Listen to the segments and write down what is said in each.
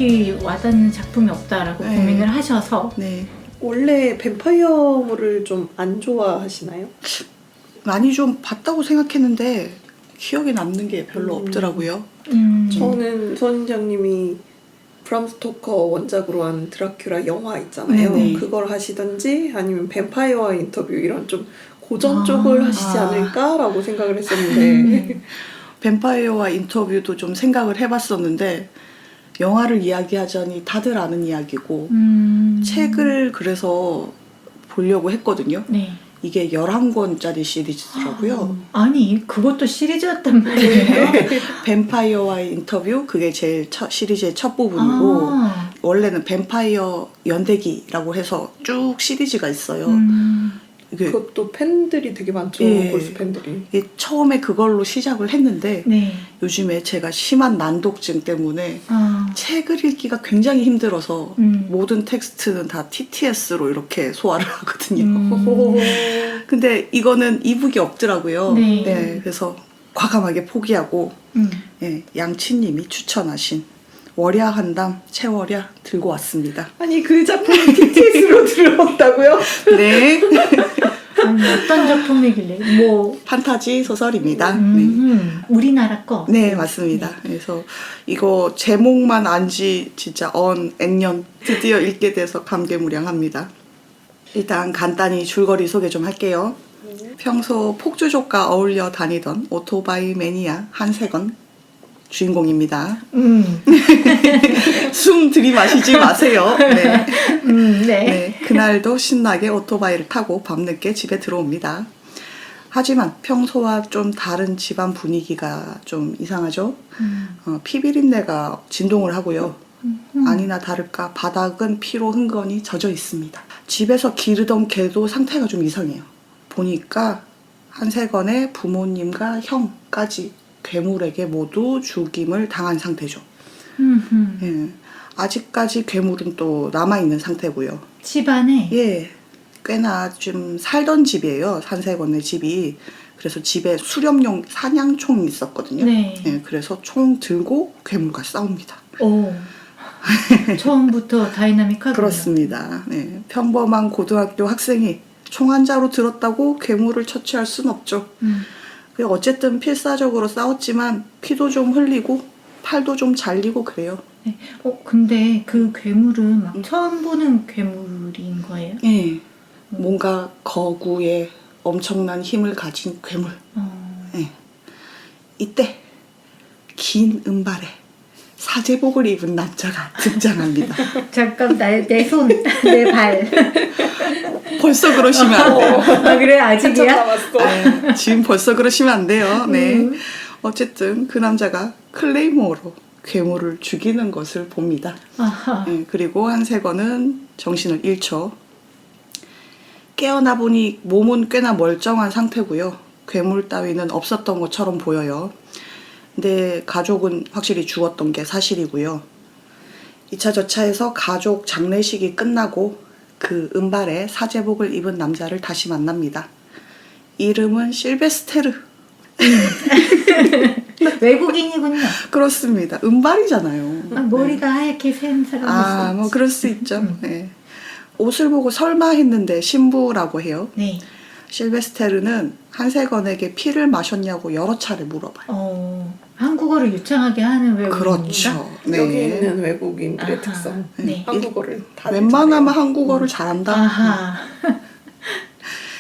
딱히 와닿는 작품이 없다라고 네. 고민을 하셔서 네. 원래 뱀파이어물을 좀 안 좋아하시나요? 많이 좀 봤다고 생각했는데 기억에 남는 게 별로 없더라고요. 저는 선인장님이 브람 스토커 원작으로 한 드라큘라 영화 있잖아요. 네네. 그걸 하시든지 아니면 뱀파이어와 인터뷰 이런 좀 고전 쪽을 하시지 않을까라고 생각을 했었는데 뱀파이어와 인터뷰도 좀 생각을 해봤었는데 영화를 이야기하자니 다들 아는 이야기고 책을 그래서 보려고 했거든요. 네. 이게 11권짜리 시리즈더라고요. 아니 그것도 시리즈였단 말이에요. 뱀파이어와의 인터뷰 그게 제일 시리즈의 첫 부분이고 아. 원래는 뱀파이어 연대기라고 해서 쭉 시리즈가 있어요. 이게, 그것도 팬들이 되게 많죠. 예. 골수 팬들이. 이게 처음에 그걸로 시작을 했는데 네. 요즘에 제가 심한 난독증 때문에 아. 책을 읽기가 굉장히 힘들어서 음. 모든 텍스트는 다 TTS로 이렇게 소화를 하거든요. 근데 이거는 이북이 없더라고요. 네. 그래서 과감하게 포기하고 예, 양치님이 추천하신 월야 한담 채월야 들고 왔습니다. 아니 그 작품이 TTS로 들어왔다고요? 네. 아니 어떤 작품이길래 뭐 판타지 소설입니다. 네. 우리나라 거. 네, 맞습니다. 그래서 이거 제목만 안지 진짜 N년 드디어 읽게 돼서 감개무량합니다. 일단 간단히 줄거리 소개 좀 할게요. 평소 폭주족과 어울려 다니던 오토바이 매니아 한세건 주인공입니다. 숨 들이마시지 마세요. 네. 네. 네, 그날도 신나게 오토바이를 타고 밤늦게 집에 들어옵니다. 하지만 평소와 좀 다른 집안 분위기가 좀 이상하죠? 피비린내가 진동을 하고요. 아니나 다를까 바닥은 피로 흥건히 젖어 있습니다. 집에서 기르던 개도 상태가 좀 이상해요. 보니까 한세건의 부모님과 형까지 괴물에게 모두 죽임을 당한 상태죠. 예, 아직까지 괴물은 또 남아있는 상태고요. 집안에 예, 꽤나 좀 살던 집이에요. 한세건의 집이. 그래서 집에 수렴용 사냥총이 있었거든요. 네. 예, 그래서 총 들고 괴물과 싸웁니다. 오. 처음부터 다이나믹하군요. 그렇습니다. 네, 평범한 고등학교 학생이 총 한 자루 들었다고 괴물을 처치할 순 없죠. 어쨌든 필사적으로 싸웠지만 피도 좀 흘리고 팔도 좀 잘리고 그래요. 네. 근데 그 괴물은 막 처음 보는 괴물인 거예요? 예, 뭔가 거구에 엄청난 힘을 가진 괴물. 예. 이때 긴 은발에 사제복을 입은 남자가 등장합니다. 잠깐 내 손, 내 발. 벌써 그러시면 안 돼요. 아 그래 아직이야? 남았어. 네, 지금 벌써 그러시면 안 돼요. 네. 어쨌든 그 남자가 클레이모어로 괴물을 죽이는 것을 봅니다. 아하. 네, 그리고 한세건은 정신을 잃죠. 깨어나 보니 몸은 꽤나 멀쩡한 상태고요. 괴물 따위는 없었던 것처럼 보여요. 근데 가족은 확실히 죽었던 게 사실이고요. 2차 저차에서 가족 장례식이 끝나고 그 은발에 사제복을 입은 남자를 다시 만납니다. 이름은 실베스테르. 외국인이군요. 그렇습니다. 은발이잖아요. 아, 머리가 하얗게 센 사람이 뭐 그럴 수 있죠. 네. 옷을 보고 설마 했는데 신부라고 해요. 네. 실베스테르는 한세건에게 피를 마셨냐고 여러 차례 물어봐요. 한국어를 유창하게 하는 외국인인가? 그렇죠. 네. 여기 있는 외국인들의 아하. 특성. 네. 한국어를 다 웬만하면 잘해요. 한국어를 잘한다. 아하.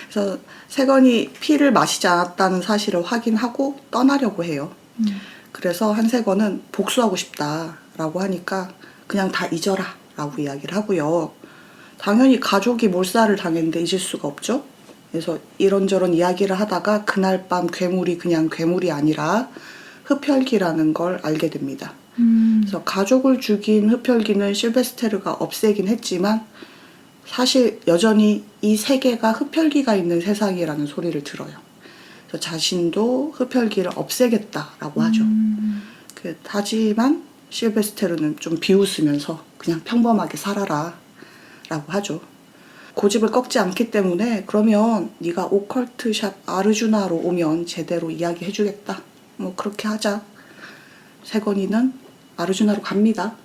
그래서 세건이 피를 마시지 않았다는 사실을 확인하고 떠나려고 해요. 그래서 한세건은 복수하고 싶다라고 하니까 그냥 다 잊어라 라고 이야기를 하고요. 당연히 가족이 몰살을 당했는데 잊을 수가 없죠. 그래서 이런저런 이야기를 하다가 그날 밤 괴물이 그냥 괴물이 아니라 흡혈귀라는 걸 알게 됩니다. 그래서 가족을 죽인 흡혈귀는 실베스테르가 없애긴 했지만 사실 여전히 이 세계가 흡혈귀가 있는 세상이라는 소리를 들어요. 그래서 자신도 흡혈귀를 없애겠다라고 하죠. 하지만 실베스테르는 좀 비웃으면서 그냥 평범하게 살아라 라고 하죠. 고집을 꺾지 않기 때문에 그러면 네가 오컬트샵 아르주나로 오면 제대로 이야기해주겠다. 뭐 그렇게 하자. 세건이는 아르주나로 갑니다.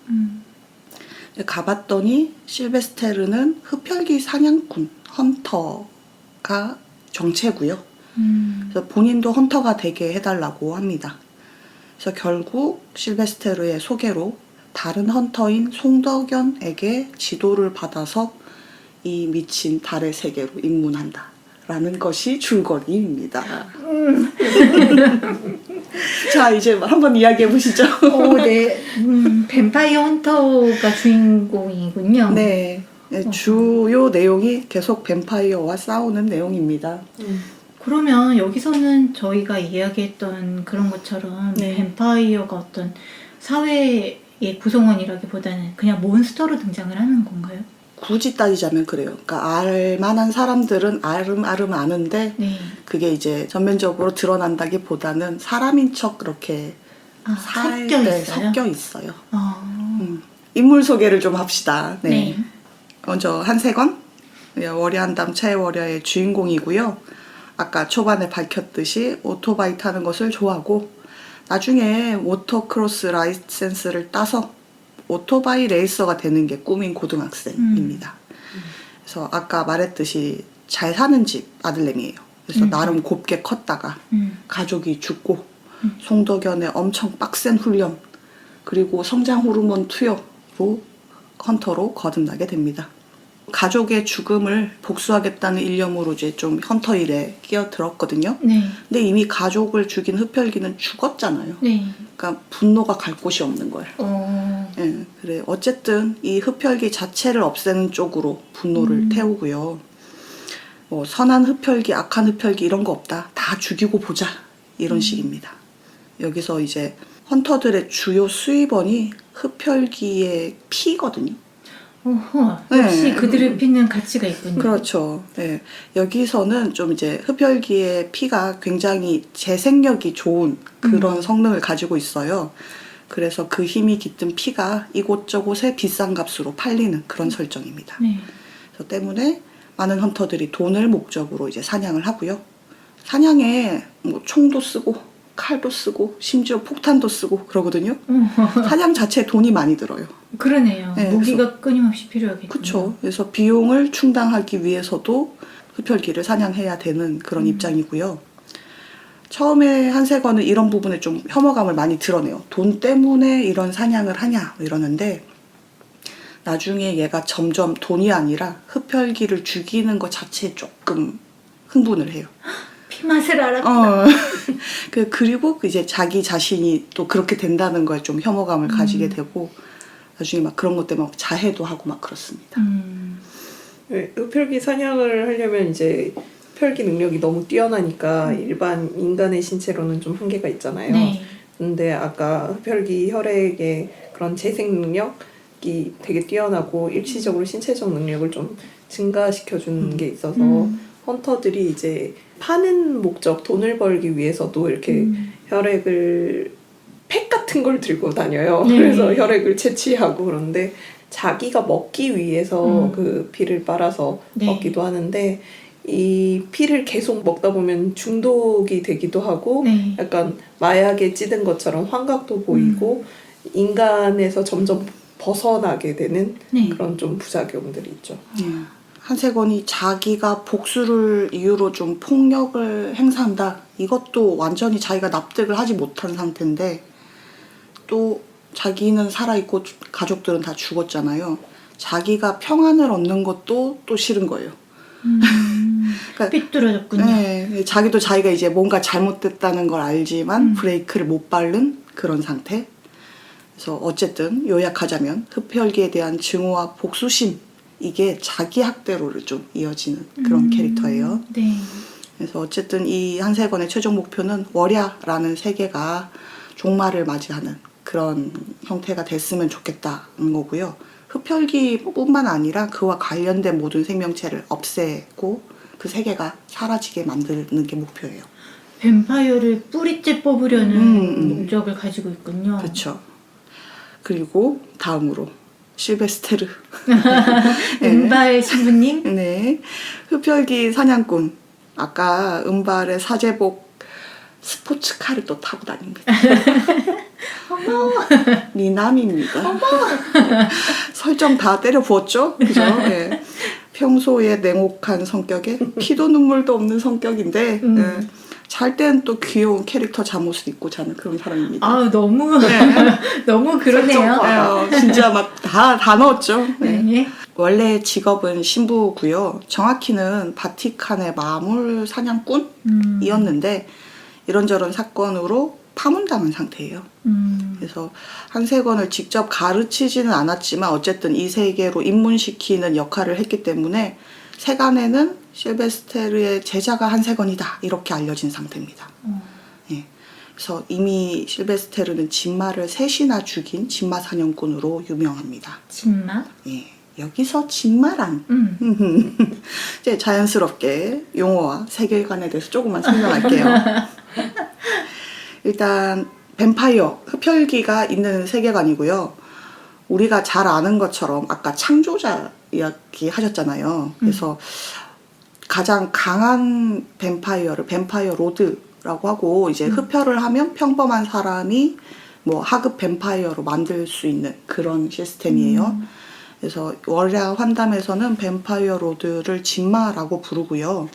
가봤더니 실베스테르는 흡혈귀 사냥꾼, 헌터가 정체고요. 그래서 본인도 헌터가 되게 해달라고 합니다. 그래서 결국 실베스테르의 소개로 다른 헌터인 송덕연에게 지도를 받아서 이 미친 달의 세계로 입문한다 라는 것이 줄거리입니다. 자, 이제 한번 이야기해 보시죠. 네. 뱀파이어 헌터가 주인공이군요. 네, 주요 내용이 계속 뱀파이어와 싸우는 내용입니다. 그러면 여기서는 저희가 이야기했던 그런 것처럼 네. 뱀파이어가 어떤 사회의 구성원이라기보다는 그냥 몬스터로 등장을 하는 건가요? 굳이 따지자면 그래요. 그러니까 알만한 사람들은 아름 아는데 네. 그게 이제 전면적으로 드러난다기보다는 사람인 척 그렇게 살 섞여 때 있어요? 섞여 있어요. 아. 인물 소개를 좀 합시다. 네. 네. 먼저 한세건, 월야한담 차의월야의 주인공이고요. 아까 초반에 밝혔듯이 오토바이 타는 것을 좋아하고 나중에 모터크로스 라이센스를 따서 오토바이 레이서가 되는 게 꿈인 고등학생입니다. 그래서 아까 말했듯이 잘 사는 집 아들내미예요. 그래서 나름 곱게 컸다가 가족이 죽고 송덕연의 엄청 빡센 훈련 그리고 성장 호르몬 투여로 헌터로 거듭나게 됩니다. 가족의 죽음을 복수하겠다는 일념으로 이제 좀 헌터 일에 끼어들었거든요. 네. 근데 이미 가족을 죽인 흡혈귀는 죽었잖아요. 네. 그러니까 분노가 갈 곳이 없는 거예요. 예, 그래. 어쨌든 이 흡혈귀 자체를 없애는 쪽으로 분노를 태우고요. 뭐 선한 흡혈귀, 악한 흡혈귀 이런 거 없다. 다 죽이고 보자. 이런 식입니다. 여기서 이제 헌터들의 주요 수입원이 흡혈귀의 피거든요. 오호, 역시 네. 그들의 피는 가치가 있군요. 그렇죠. 네. 여기서는 좀 이제 흡혈귀의 피가 굉장히 재생력이 좋은 그런 성능을 가지고 있어요. 그래서 그 힘이 깃든 피가 이곳저곳에 비싼 값으로 팔리는 그런 설정입니다. 네. 그래서 때문에 많은 헌터들이 돈을 목적으로 이제 사냥을 하고요. 사냥에 뭐 총도 쓰고 칼도 쓰고 심지어 폭탄도 쓰고 그러거든요. 사냥 자체에 돈이 많이 들어요. 그러네요. 네, 무기가 끊임없이 필요하겠군요. 그렇죠. 그래서 비용을 충당하기 위해서도 흡혈귀를 사냥해야 되는 그런 입장이고요. 처음에 한세건은 이런 부분에 좀 혐오감을 많이 드러내요. 돈 때문에 이런 사냥을 하냐 이러는데 나중에 얘가 점점 돈이 아니라 흡혈귀를 죽이는 것 자체에 조금 흥분을 해요. 피맛을 알았구나. 그리고 이제 자기 자신이 또 그렇게 된다는 거에 좀 혐오감을 가지게 되고 나중에 막 그런 것 때문에 막 자해도 하고 막 그렇습니다. 네, 흡혈귀 사냥을 하려면 이제 흡혈귀 능력이 너무 뛰어나니까 일반 인간의 신체로는 좀 한계가 있잖아요. 네. 근데 아까 흡혈귀 혈액의 그런 재생 능력이 되게 뛰어나고 일시적으로 신체적 능력을 좀 증가시켜주는 게 있어서 헌터들이 이제 파는 목적, 돈을 벌기 위해서도 이렇게 혈액을 팩 같은 걸 들고 다녀요. 네. 그래서 혈액을 채취하고 그런데 자기가 먹기 위해서 그 피를 빨아서 네. 먹기도 하는데 이 피를 계속 먹다 보면 중독이 되기도 하고 네. 약간 마약에 찌든 것처럼 환각도 보이고 인간에서 점점 벗어나게 되는 네. 그런 좀 부작용들이 있죠. 한세건이 자기가 복수를 이유로 좀 폭력을 행사한다. 이것도 완전히 자기가 납득을 하지 못한 상태인데 또 자기는 살아있고 가족들은 다 죽었잖아요. 자기가 평안을 얻는 것도 또 싫은 거예요. 그러니까, 삐뚤어졌군요. 네, 자기도 자기가 이제 뭔가 잘못됐다는 걸 알지만 브레이크를 못 밟는 그런 상태. 그래서 어쨌든 요약하자면 흡혈귀에 대한 증오와 복수심 이게 자기 학대로를 좀 이어지는 그런 캐릭터예요. 네. 그래서 어쨌든 이 한세건의 최종 목표는 월야라는 세계가 종말을 맞이하는 그런 형태가 됐으면 좋겠다는 거고요. 흡혈귀뿐만 아니라 그와 관련된 모든 생명체를 없애고 그 세계가 사라지게 만드는 게 목표예요. 뱀파이어를 뿌리째 뽑으려는 목적을 가지고 있군요. 그렇죠. 그리고 다음으로 실베스테르. 은발 신부님. 네. 흡혈귀 사냥꾼. 아까 은발의 사제복 스포츠카를 또 타고 다닙니다. 미남입니다. 설정 다 때려 부었죠? 그죠? 예. 평소에 냉혹한 성격에 피도 눈물도 없는 성격인데 예. 잘 때는 또 귀여운 캐릭터 잠옷을 입고 자는 그런 사람입니다. 아 너무 네. 너무 그러네요. 진짜 막 다 넣었죠. 네. 네. 원래 직업은 신부고요. 정확히는 바티칸의 마물 사냥꾼이었는데 이런저런 사건으로 파문당한 상태예요. 그래서 한세권을 직접 가르치지는 않았지만 어쨌든 이 세계로 입문시키는 역할을 했기 때문에 세간에는 실베스테르의 제자가 한세권이다 이렇게 알려진 상태입니다. 예. 그래서 이미 실베스테르는 진마를 셋이나 죽인 진마 사냥꾼으로 유명합니다. 진마? 예. 여기서 진마란 이제 자연스럽게 용어와 세계관에 대해서 조금만 설명할게요. 일단 뱀파이어, 흡혈귀가 있는 세계관이고요. 우리가 잘 아는 것처럼 아까 창조자 이야기 하셨잖아요. 그래서 가장 강한 뱀파이어를 뱀파이어 로드라고 하고 이제 흡혈을 하면 평범한 사람이 뭐 하급 뱀파이어로 만들 수 있는 그런 시스템이에요. 그래서 월야 환담에서는 뱀파이어 로드를 진마라고 부르고요.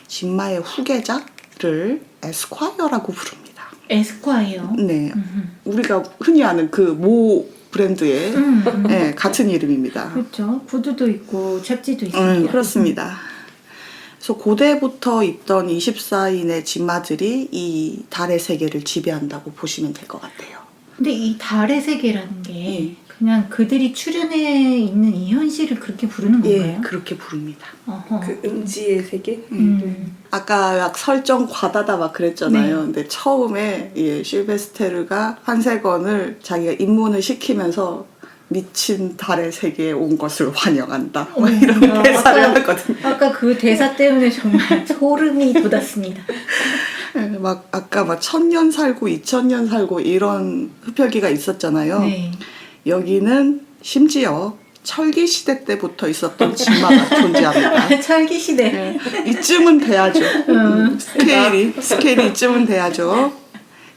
진마의 후계자를 에스콰이어라고 부릅니다. 에스콰이어. 네, 우리가 흔히 아는 그 모 브랜드의 네, 같은 이름입니다. 그렇죠. 구두도 있고 찹지도 있습니다. 그렇습니다. 그래서 고대부터 있던 24인의 진마들이 이 달의 세계를 지배한다고 보시면 될 것 같아요. 근데 이 달의 세계라는 게 그냥 그들이 출연해 있는 이 현실을 그렇게 부르는 건가요? 예, 그렇게 부릅니다. 어허. 그 음지의 세계? 아까 막 설정 과다다 막 그랬잖아요. 네. 근데 처음에 예, 실베스테르가 한세권을 자기가 입문을 시키면서 미친 달의 세계에 온 것을 환영한다. 뭐 이런 대사를 하거든요. 아까 그 대사 때문에 정말 소름이 돋았습니다. 예, 막 아까 막 1000년 살고 2000년 살고 이런 흡혈귀가 있었잖아요. 네. 여기는 심지어 철기 시대 때부터 있었던 진마가 존재합니다. 철기 시대. 네, 이쯤은 돼야죠. 스케일이 이쯤은 돼야죠.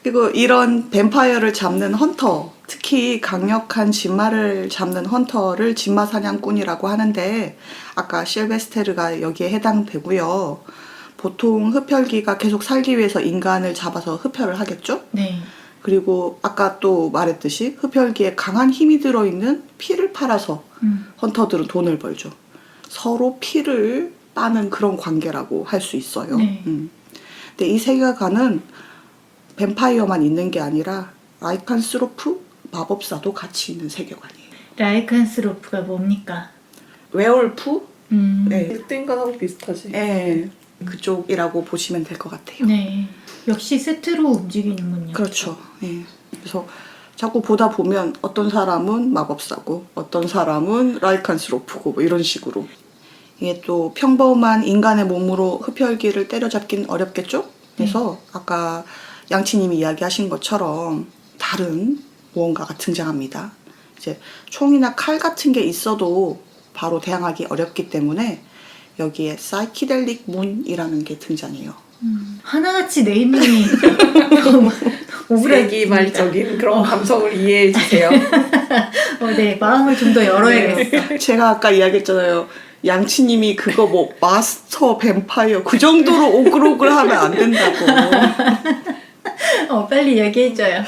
그리고 이런 뱀파이어를 잡는 헌터, 특히 강력한 진마를 잡는 헌터를 진마 사냥꾼이라고 하는데 아까 실베스테르가 여기에 해당되고요. 보통 흡혈귀가 계속 살기 위해서 인간을 잡아서 흡혈을 하겠죠? 네. 그리고 아까 또 말했듯이 흡혈귀에 강한 힘이 들어있는 피를 팔아서 헌터들은 돈을 벌죠. 서로 피를 따는 그런 관계라고 할 수 있어요. 네. 근데 이 세계관은 뱀파이어만 있는 게 아니라 라이칸스로프 마법사도 같이 있는 세계관이에요. 라이칸스로프가 뭡니까? 웨얼프? 네. 일등간하고 비슷하지. 네. 그쪽이라고 보시면 될 것 같아요. 네. 역시 세트로 움직이는군요. 그렇죠. 네. 그래서 자꾸 보다 보면 어떤 사람은 마법사고 어떤 사람은 라이칸스로프고 뭐 이런 식으로 이게 또 평범한 인간의 몸으로 흡혈귀를 때려잡긴 어렵겠죠? 그래서 아까 양치님이 이야기하신 것처럼 다른 무언가가 등장합니다. 이제 총이나 칼 같은 게 있어도 바로 대항하기 어렵기 때문에 여기에 사이키델릭 문이라는 게 등장해요. 하나같이 네이밍이 너무 세기말적인 그런 감성을 이해해 주세요. 네, 마음을 좀 더 열어야겠어. 제가 아까 이야기했잖아요. 양치님이 그거 뭐 마스터 뱀파이어 그 정도로 오글오글하면 안 된다고. 빨리 얘기해줘요.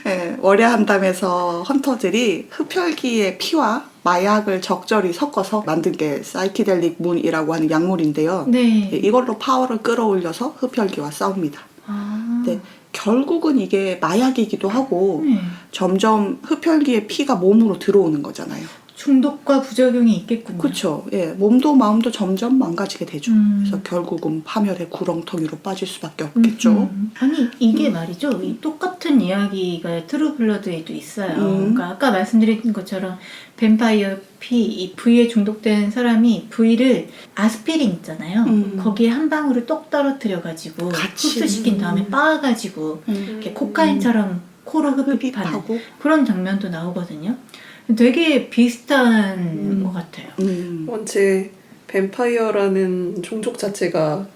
네, 월야한담에서 헌터들이 흡혈귀의 피와 마약을 적절히 섞어서 만든 게 사이키델릭 문이라고 하는 약물인데요. 네. 이걸로 파워를 끌어올려서 흡혈귀와 싸웁니다. 아. 근데 결국은 이게 마약이기도 하고 네. 점점 흡혈귀의 피가 몸으로 들어오는 거잖아요. 중독과 부작용이 있겠군요. 그렇죠. 예, 몸도 마음도 점점 망가지게 되죠. 음. 그래서 결국은 파멸의 구렁텅이로 빠질 수밖에 없겠죠. 아니 이게 말이죠. 이 똑같은 이야기가 트루블러드에도 있어요. 그러니까 아까 말씀드린 것처럼 뱀파이어 피, 이 부위에 중독된 사람이 부위를 아스피린 있잖아요. 거기에 한 방울을 똑 떨어뜨려가지고 같이. 흡수시킨 다음에 빻아가지고 이렇게 코카인처럼 코로 흡입하는 흡입하고. 그런 장면도 나오거든요. 되게 비슷한 것 같아요. 원체 뱀파이어라는 종족 자체가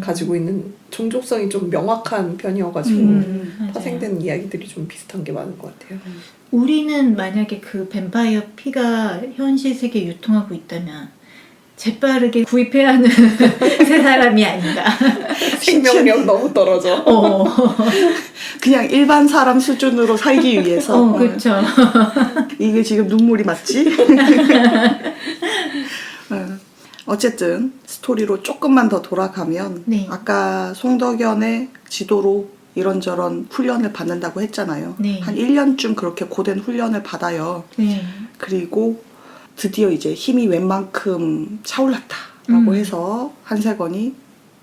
가지고 있는 종족성이 좀 명확한 편이어가지고 맞아요. 파생된 이야기들이 좀 비슷한 게 많은 것 같아요. 우리는 만약에 그 뱀파이어 피가 현실 세계에 유통하고 있다면 재빠르게 구입해야 하는 세 사람이 아닌가. 생명력 너무 떨어져. 그냥 일반 사람 수준으로 살기 위해서. 그렇죠. 이게 지금 눈물이 맞지? 어쨌든 스토리로 조금만 더 돌아가면 네. 아까 송덕연의 지도로 이런저런 훈련을 받는다고 했잖아요. 네. 한 1년쯤 그렇게 고된 훈련을 받아요. 네. 그리고 드디어 이제 힘이 웬만큼 차올랐다라고 해서 한세건이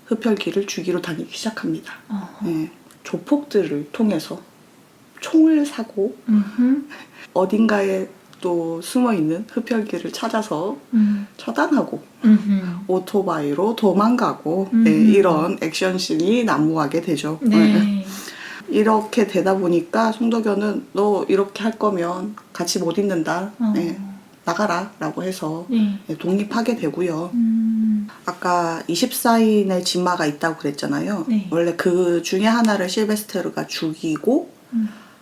흡혈귀를 주기로 다니기 시작합니다. 네. 조폭들을 통해서 총을 사고 어딘가에 또 숨어있는 흡혈귀를 찾아서 처단하고 오토바이로 도망가고 네, 이런 액션씬이 난무하게 되죠. 네. 이렇게 되다 보니까 송덕연은 너 이렇게 할 거면 같이 못 있는다. 네, 나가라 라고 해서 네. 네, 독립하게 되고요. 아까 24인의 진마가 있다고 그랬잖아요. 네. 원래 그 중에 하나를 실베스테르가 죽이고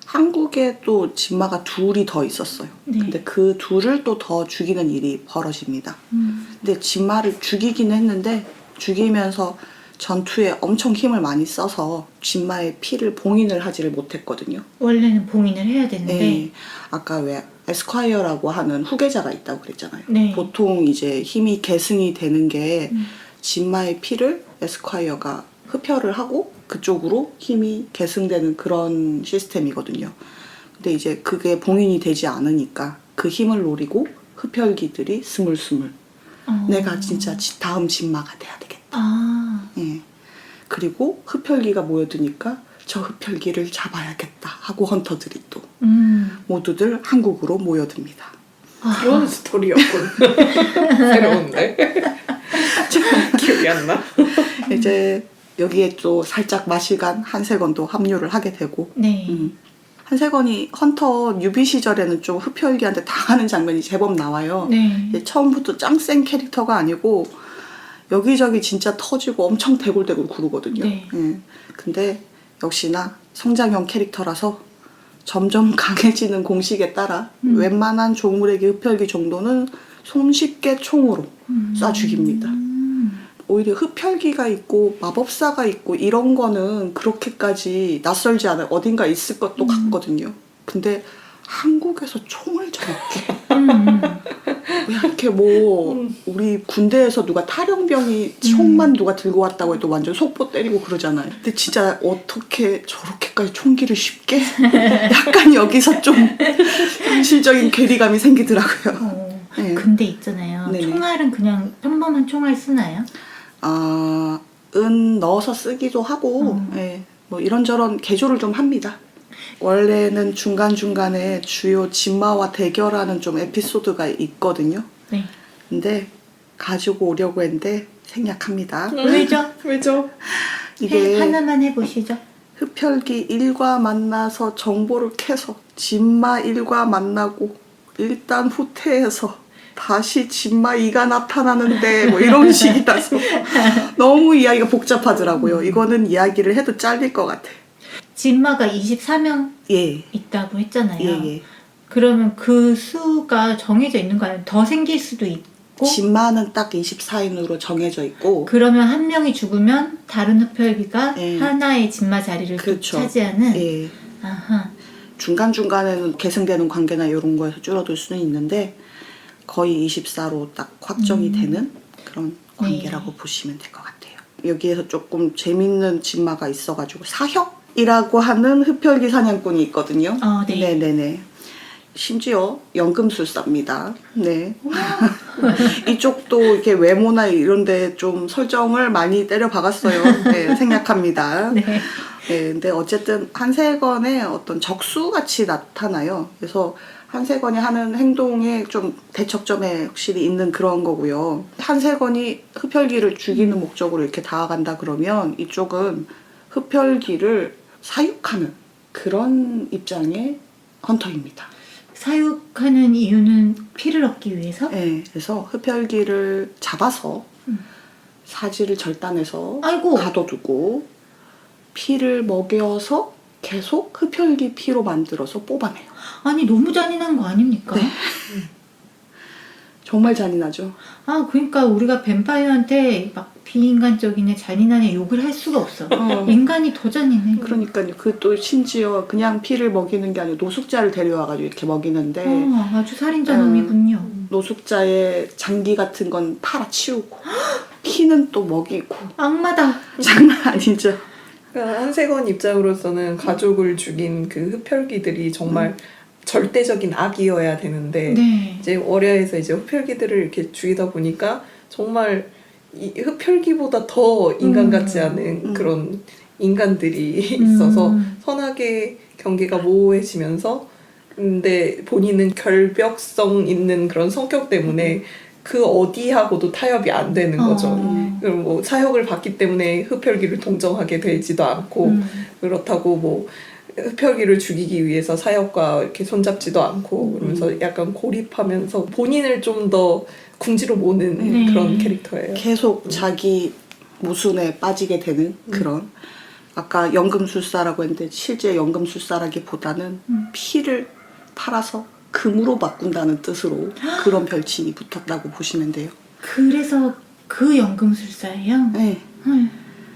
한국에 또 진마가 둘이 더 있었어요. 네. 근데 그 둘을 또 더 죽이는 일이 벌어집니다. 근데 진마를 죽이긴 했는데 죽이면서 전투에 엄청 힘을 많이 써서 진마의 피를 봉인을 하지를 못했거든요. 원래는 봉인을 해야 되는데 네. 아까 왜 에스콰이어라고 하는 후계자가 있다고 그랬잖아요. 네. 보통 이제 힘이 계승이 되는 게 진마의 피를 에스콰이어가 흡혈을 하고 그쪽으로 힘이 계승되는 그런 시스템이거든요. 근데 이제 그게 봉인이 되지 않으니까 그 힘을 노리고 흡혈귀들이 스물스물 내가 진짜 다음 진마가 돼야 되겠다. 예. 그리고 흡혈귀가 모여드니까 저 흡혈귀를 잡아야겠다 하고 헌터들이 또 모두들 한국으로 모여듭니다. 그런 스토리였군. 새로운데. 기억이 안 나. 이제 여기에 또 살짝 마실간 한세건도 합류를 하게 되고 네. 한세건이 헌터 뉴비 시절에는 좀 흡혈귀한테 당하는 장면이 제법 나와요. 네. 처음부터 짱센 캐릭터가 아니고 여기저기 진짜 터지고 엄청 대굴대굴 구르거든요. 네. 근데 역시나 성장형 캐릭터라서 점점 강해지는 공식에 따라 웬만한 조물에게 흡혈귀 정도는 손쉽게 총으로 쏴 죽입니다. 오히려 흡혈귀가 있고 마법사가 있고 이런 거는 그렇게까지 낯설지 않아요. 어딘가 있을 것도 같거든요. 근데 한국에서 총을 저렇게 왜 이렇게 뭐 우리 군대에서 누가 탈영병이 총만 누가 들고 왔다고 해도 완전 속보 때리고 그러잖아요. 근데 진짜 어떻게 저렇게까지 총기를 쉽게 약간 여기서 좀 현실적인 괴리감이 생기더라고요. 네. 근데 있잖아요. 네네. 총알은 그냥 평범한 총알 쓰나요? 은 넣어서 쓰기도 하고 예, 뭐 이런저런 개조를 좀 합니다. 원래는 중간중간에 주요 진마와 대결하는 좀 에피소드가 있거든요. 네. 근데 가지고 오려고 했는데 생략합니다. 왜죠? 왜죠? 이게 하나만 해보시죠. 흡혈귀 1과 만나서 정보를 캐서 진마 1과 만나고 일단 후퇴해서 다시 진마 2가 나타나는데 뭐 이런 식이라서 너무 이야기가 복잡하더라고요. 이거는 이야기를 해도 잘릴 것 같아. 진마가 24명 예. 있다고 했잖아요. 예. 그러면 그 수가 정해져 있는 거 아니에요? 더 생길 수도 있고. 진마는 딱 24인으로 정해져 있고 그러면 한 명이 죽으면 다른 흡혈귀가 예. 하나의 진마 자리를 또 그렇죠. 차지하는. 예. 아하. 중간중간에는 계승되는 관계나 이런 거에서 줄어들 수는 있는데 거의 24로 딱 확정이 되는 그런 관계라고 보시면 될 것 같아요. 여기에서 조금 재밌는 진마가 있어가지고 사혁이라고 하는 흡혈귀 사냥꾼이 있거든요. 네. 네네네. 심지어 연금술사입니다. 네. 이쪽도 이렇게 외모나 이런데 좀 설정을 많이 때려 박았어요. 네, 생략합니다. 네. 네, 근데 어쨌든 한세건의 어떤 적수같이 나타나요. 그래서 한세건이 하는 행동에 좀 대척점에 확실히 있는 그런 거고요. 한세건이 흡혈귀를 죽이는 목적으로 이렇게 다가간다 그러면 이쪽은 흡혈귀를 사육하는 그런 입장의 헌터입니다. 사육하는 이유는 피를 얻기 위해서? 네, 그래서 흡혈귀를 잡아서 사지를 절단해서 아이고. 가둬두고 피를 먹여서 계속 흡혈귀 피로 만들어서 뽑아내요. 아니 너무 잔인한 거 아닙니까? 네. 정말 잔인하죠. 아 그러니까 우리가 뱀파이어한테 막 비인간적이네 잔인하네 욕을 할 수가 없어. 인간이 더 잔인해. 그러니까요. 그 또 심지어 그냥 피를 먹이는 게 아니고 노숙자를 데려와가지고 이렇게 먹이는데 아주 살인자 놈이군요. 노숙자의 장기 같은 건 팔아치우고 피는 또 먹이고 악마다. 장난 아니죠. 그러니까 한세건 입장으로서는 가족을 죽인 그 흡혈귀들이 정말 절대적인 악이어야 되는데 네. 이제 월야에서 이제 흡혈귀들을 이렇게 죽이다 보니까 정말 이 흡혈귀보다 더 인간 같지 않은 그런 인간들이 있어서 선악의 경계가 모호해지면서 근데 본인은 결벽성 있는 그런 성격 때문에 그 어디하고도 타협이 안 되는 거죠. 그럼 뭐 사형을 받기 때문에 흡혈귀를 동정하게 되지도 않고 그렇다고 뭐 흡혈귀를 죽이기 위해서 사역과 이렇게 손잡지도 않고 그러면서 약간 고립하면서 본인을 좀 더 궁지로 모는 그런 캐릭터예요. 계속 자기 모순에 빠지게 되는 그런 아까 연금술사라고 했는데 실제 연금술사라기보다는 피를 팔아서 금으로 바꾼다는 뜻으로 그런 별칭이 붙었다고 보시면 돼요. 그래서 그 연금술사예요? 네.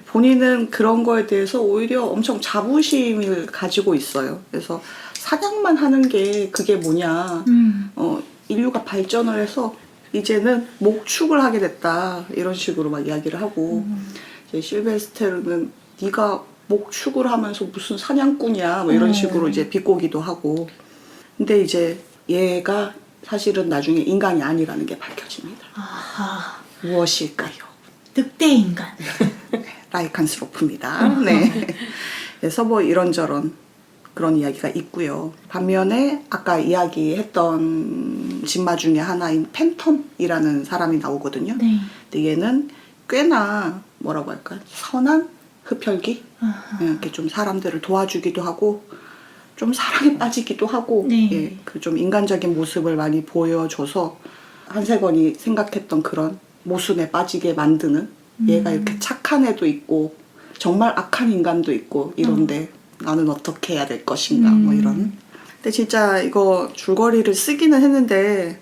본인은 그런 거에 대해서 오히려 엄청 자부심을 가지고 있어요. 그래서 사냥만 하는 게 그게 뭐냐. 인류가 발전을 해서 이제는 목축을 하게 됐다. 이런 식으로 막 이야기를 하고 이제 실베스테르는 네가 목축을 하면서 무슨 사냥꾼이야. 뭐 이런 식으로 이제 비꼬기도 하고. 근데 이제 얘가 사실은 나중에 인간이 아니라는 게 밝혀집니다. 아하. 무엇일까요? 늑대 인간. 라이칸스로프입니다. 네. 그래서 뭐 이런저런 그런 이야기가 있고요. 반면에 아까 이야기했던 진마 중에 하나인 팬텀이라는 사람이 나오거든요. 네. 근데 얘는 꽤나 뭐라고 할까 선한 흡혈귀? 아하. 이렇게 좀 사람들을 도와주기도 하고 좀 사랑에 빠지기도 하고 네. 예, 그 좀 인간적인 모습을 많이 보여줘서 한세건이 생각했던 그런 모순에 빠지게 만드는 얘가 이렇게 착한 애도 있고 정말 악한 인간도 있고 이런데 나는 어떻게 해야 될 것인가 뭐 이런. 근데 진짜 이거 줄거리를 쓰기는 했는데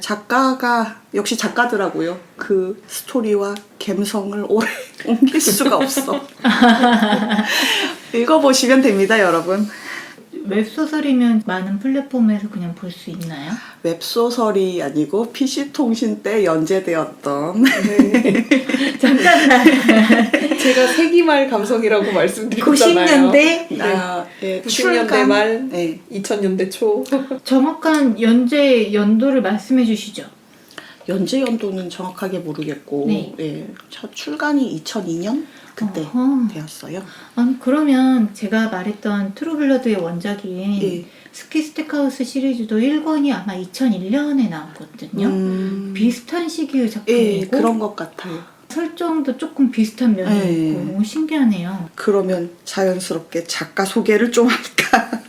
작가가 역시 작가더라고요. 그 스토리와 감성을 오래 옮길 수가 없어. 읽어보시면 됩니다, 여러분. 웹소설이면 많은 플랫폼에서 그냥 볼 수 있나요? 웹소설이 아니고 PC통신 때 연재되었던 잠깐만. 제가 세기말 감성이라고 말씀드렸잖아요. 90년대? 예, 90년대 말, 네. 2000년대 초. 정확한 연재 연도를 말씀해 주시죠. 연재 연도는 정확하게 모르겠고 네. 예, 첫 출간이 2002년 그때 어허. 되었어요. 아니 그러면 제가 말했던 트루블러드의 원작인 예. 스키 스택하우스 시리즈도 1권이 아마 2001년에 나왔거든요. 비슷한 시기의 예, 작품이고 그런 것 같아요. 설정도 조금 비슷한 면이 예. 있고 너무 신기하네요. 그러면 자연스럽게 작가 소개를 좀 할까?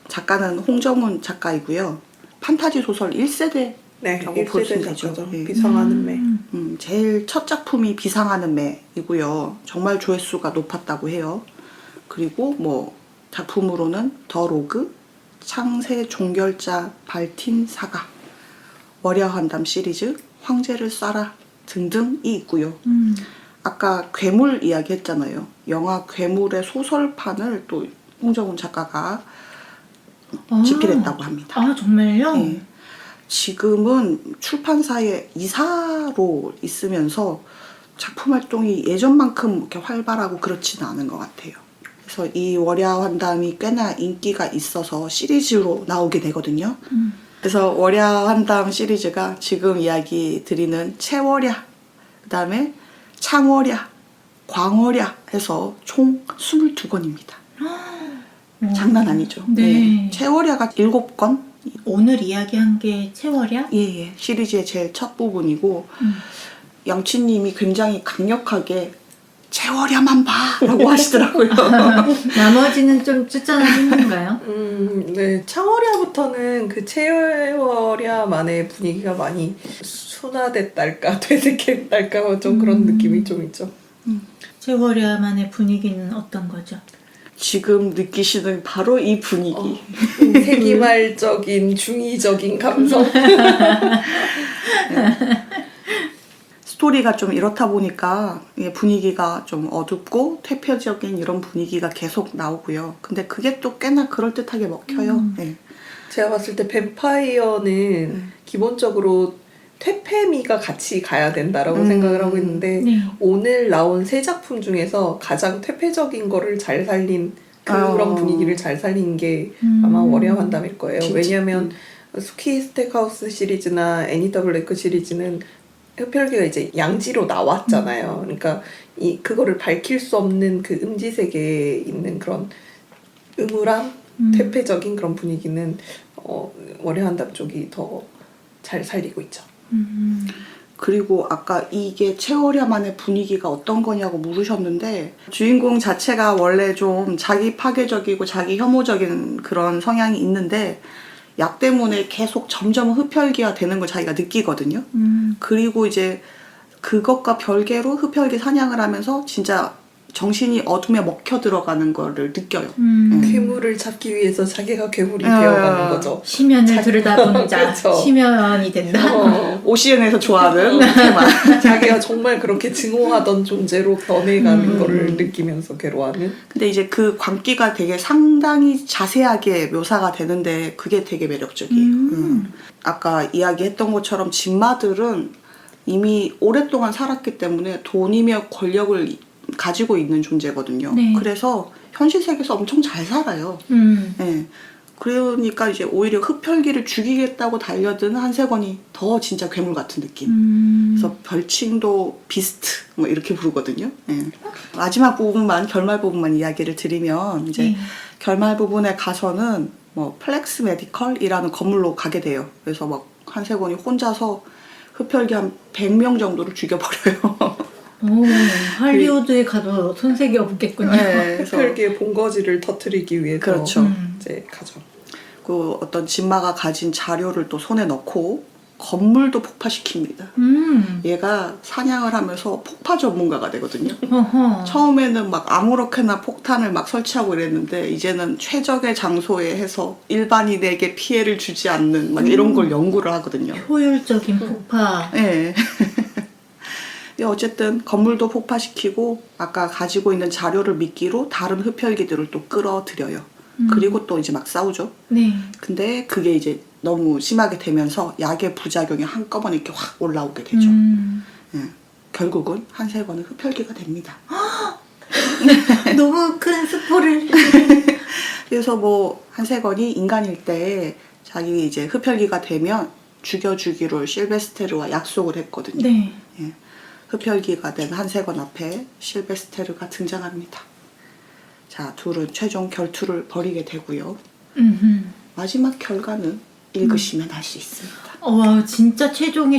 작가는 홍정훈 작가이고요. 판타지 소설 1세대 네, 라고 볼 수 1세대 있죠. 작가죠. 예. 비상하는 매. 제일 첫 작품이 비상하는 매이고요. 정말 조회수가 높았다고 해요. 그리고 뭐 작품으로는 더 로그, 창세 종결자 발틴 사가, 월야환담 시리즈, 황제를 쏴라 등등이 있고요. 아까 괴물 이야기 했잖아요. 영화 괴물의 소설판을 또 홍정훈 작가가 집필했다고 합니다. 아 정말요? 예. 지금은 출판사의 이사로 있으면서 작품 활동이 예전만큼 이렇게 활발하고 그렇지는 않은 것 같아요. 그래서 이 월야환담이 꽤나 인기가 있어서 시리즈로 나오게 되거든요. 그래서 월야환담 시리즈가 지금 이야기 드리는 채월야, 그 다음에 창월야, 광월야 해서 총 22권입니다. 장난 아니죠. 네. 채월야가 7권? 오늘 이야기한 게 채월이야? 예. 시리즈의 제일 첫 부분이고 양치님이 굉장히 강력하게 채워야만 봐라고 하시더라고요. 나머지는 좀 추천하기 힘든가요? 네. 차월야부터는 그 채월야만의 분위기가 많이 순화됐달까, 되새겼달까, 좀 그런 느낌이 좀 있죠. 채월야만의 분위기는 어떤 거죠? 지금 느끼시는 바로 이 분위기. 세기말적인 중의적인 감성. 스토리가 좀 이렇다 보니까 이게 분위기가 좀 어둡고 퇴폐적인 이런 분위기가 계속 나오고요. 근데 그게 또 꽤나 그럴듯하게 먹혀요. 네. 제가 봤을 때 뱀파이어는 기본적으로 퇴폐미가 같이 가야 된다라고 생각을 하고 있는데 네. 오늘 나온 세 작품 중에서 가장 퇴폐적인 거를 잘 살린 그런 분위기를 잘 살린 게 아마 월야 환담일 거예요. 진짜? 왜냐하면 스키 스테이크하우스 시리즈나 애니더 블레이크 시리즈는 흡혈귀가 이제 양지로 나왔잖아요. 그러니까 그거를 밝힐 수 없는 그 음지 세계에 있는 그런 음울함, 퇴폐적인 그런 분위기는 월야 환담 쪽이 더 잘 살리고 있죠. 그리고 아까 이게 채월야만의 분위기가 어떤 거냐고 물으셨는데 주인공 자체가 원래 좀 자기 파괴적이고 자기 혐오적인 그런 성향이 있는데 약 때문에 계속 점점 흡혈귀가 되는 걸 자기가 느끼거든요. 그리고 이제 그것과 별개로 흡혈귀 사냥을 하면서 진짜 정신이 어둠에 먹혀 들어가는 거를 느껴요. 괴물을 잡기 위해서 자기가 괴물이 되어가는 거죠. 심연을 들여다보는 자, 그렇죠. 심연이 된다. 오시엔에서 좋아하는 테마. 자기가 정말 그렇게 증오하던 존재로 변해가는 거를 느끼면서 괴로워하는. 근데 이제 그 광기가 되게 상당히 자세하게 묘사가 되는데 그게 되게 매력적이에요. 아까 이야기했던 것처럼 진마들은 이미 오랫동안 살았기 때문에 돈이며 권력을 가지고 있는 존재거든요. 네. 그래서 현실 세계에서 엄청 잘 살아요. 네. 그러니까 이제 오히려 흡혈귀를 죽이겠다고 달려든 한세건이 더 진짜 괴물 같은 느낌. 그래서 별칭도 비스트 뭐 이렇게 부르거든요. 네. 마지막 부분만 결말 부분만 이야기를 드리면 이제 결말 부분에 가서는 뭐 플렉스 메디컬이라는 건물로 가게 돼요. 그래서 막 한세건이 혼자서 흡혈귀 한 100명 정도를 죽여버려요. 오, 할리우드에 가도 손색이 없겠군요. 네, 그래서 흡혈귀의 본거지를 터뜨리기 위해서 그렇죠. 이제 가죠. 그 어떤 진마가 가진 자료를 또 손에 넣고 건물도 폭파시킵니다. 얘가 사냥을 하면서 폭파 전문가가 되거든요. 어허. 처음에는 막 아무렇게나 폭탄을 막 설치하고 이랬는데 이제는 최적의 장소에 해서 일반인에게 피해를 주지 않는 막 이런 걸 연구를 하거든요. 효율적인 폭파. 네. 어쨌든 건물도 폭파시키고 아까 가지고 있는 자료를 미끼로 다른 흡혈귀들을 또 끌어들여요. 그리고 또 이제 막 싸우죠. 네. 근데 그게 이제 너무 심하게 되면서 약의 부작용이 한꺼번에 이렇게 확 올라오게 되죠. 예. 결국은 한세건은 흡혈귀가 됩니다. 너무 큰 스포를. 그래서 뭐 한세건이 인간일 때 자기 이제 흡혈귀가 되면 죽여주기로 실베스테르와 약속을 했거든요. 네. 예. 흡혈귀가 된 한세건 앞에 실베스테르가 등장합니다. 자, 둘은 최종 결투를 벌이게 되고요. 마지막 결과는 읽으시면 알 수 있습니다. 와, 진짜 최종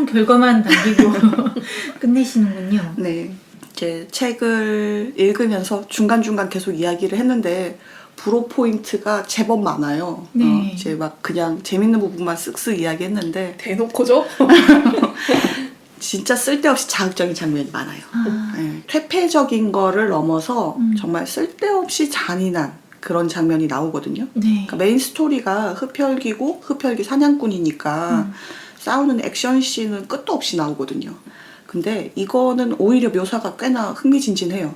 결과만 남기고 끝내시는군요. 네. 이제 책을 읽으면서 중간중간 계속 이야기를 했는데 불호 포인트가 제법 많아요. 네. 이제 막 그냥 재밌는 부분만 쓱쓱 이야기했는데 대놓고죠? 진짜 쓸데없이 자극적인 장면이 많아요. 네. 퇴폐적인 거를 넘어서 정말 쓸데없이 잔인한 그런 장면이 나오거든요. 네. 그러니까 메인 스토리가 흡혈귀고 흡혈귀 사냥꾼이니까 싸우는 액션씬은 끝도 없이 나오거든요. 근데 이거는 오히려 묘사가 꽤나 흥미진진해요.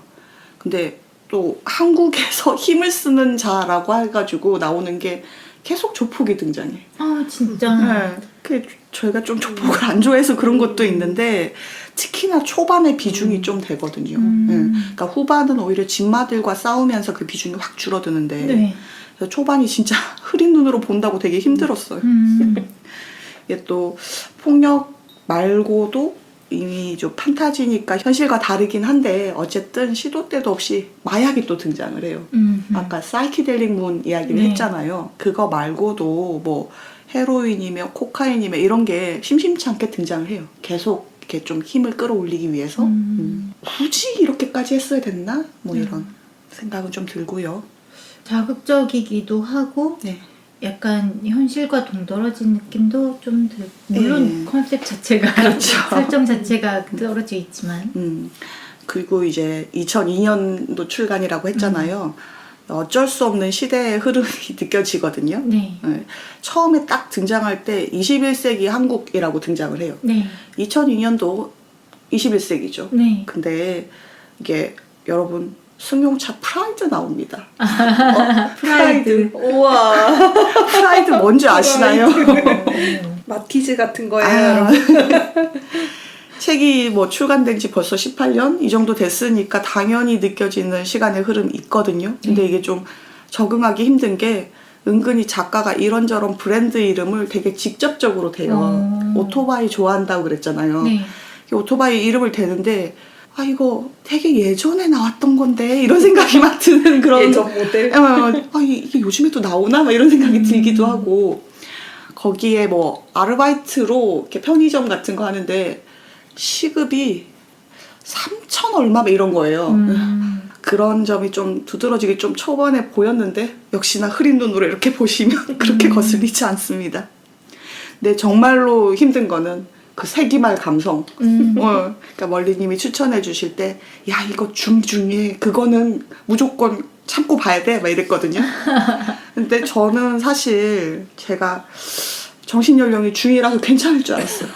근데 또 한국에서 힘을 쓰는 자라고 해가지고 나오는 게 계속 조폭이 등장해. 아, 진짜. 네. 저희가 좀 조폭을 안 좋아해서 그런 것도 있는데 특히나 초반에 비중이 좀 되거든요. 네. 그러니까 후반은 오히려 진마들과 싸우면서 그 비중이 확 줄어드는데 네. 그래서 초반이 진짜 흐린 눈으로 본다고 되게 힘들었어요. 이게 또 폭력 말고도 이미 좀 판타지니까 현실과 다르긴 한데 어쨌든 시도 때도 없이 마약이 또 등장을 해요. 아까 사이키델릭 문 이야기를 네. 했잖아요. 그거 말고도 뭐 헤로인이며 코카인이며 이런 게 심심치 않게 등장을 해요. 계속 이렇게 좀 힘을 끌어올리기 위해서 굳이 이렇게까지 했어야 됐나? 뭐 이런 생각은 좀 들고요. 자극적이기도 하고 네. 약간 현실과 동떨어진 느낌도 좀 들고 물론 네. 컨셉 자체가 그렇죠. 설정 자체가 떨어져 있지만 그리고 이제 2002년도 출간이라고 했잖아요. 어쩔 수 없는 시대의 흐름이 느껴지거든요. 네. 네. 처음에 딱 등장할 때 21세기 한국이라고 등장을 해요. 네. 2002년도 21세기죠. 네. 근데 이게 여러분 승용차 프라이드 나옵니다. 프라이드. 우와. 프라이드 뭔지 아시나요? 마티즈 같은 거예요, 아. 여러분. 책이 뭐 출간된 지 벌써 18년 이 정도 됐으니까 당연히 느껴지는 시간의 흐름이 있거든요. 근데 이게 좀 적응하기 힘든 게 은근히 작가가 이런저런 브랜드 이름을 되게 직접적으로 대요. 오토바이 좋아한다고 그랬잖아요. 네. 오토바이 이름을 대는데 아 이거 되게 예전에 나왔던 건데 이런 생각이 막 드는 그런 예전 모델. 이게 요즘에도 나오나? 막 이런 생각이 들기도 하고 거기에 뭐 아르바이트로 이렇게 편의점 같은 거 하는데 시급이 3천 얼마 막 이런 거예요. 그런 점이 좀 두드러지게 좀 초반에 보였는데 역시나 흐린 눈으로 이렇게 보시면 그렇게 거슬리지 않습니다. 근데 정말로 힘든 거는 그 세기말 감성. 그러니까 멀리님이 추천해 주실 때, 야, 이거 중에 그거는 무조건 참고 봐야 돼. 막 이랬거든요. 근데 저는 사실 제가 정신연령이 중이라서 괜찮을 줄 알았어요.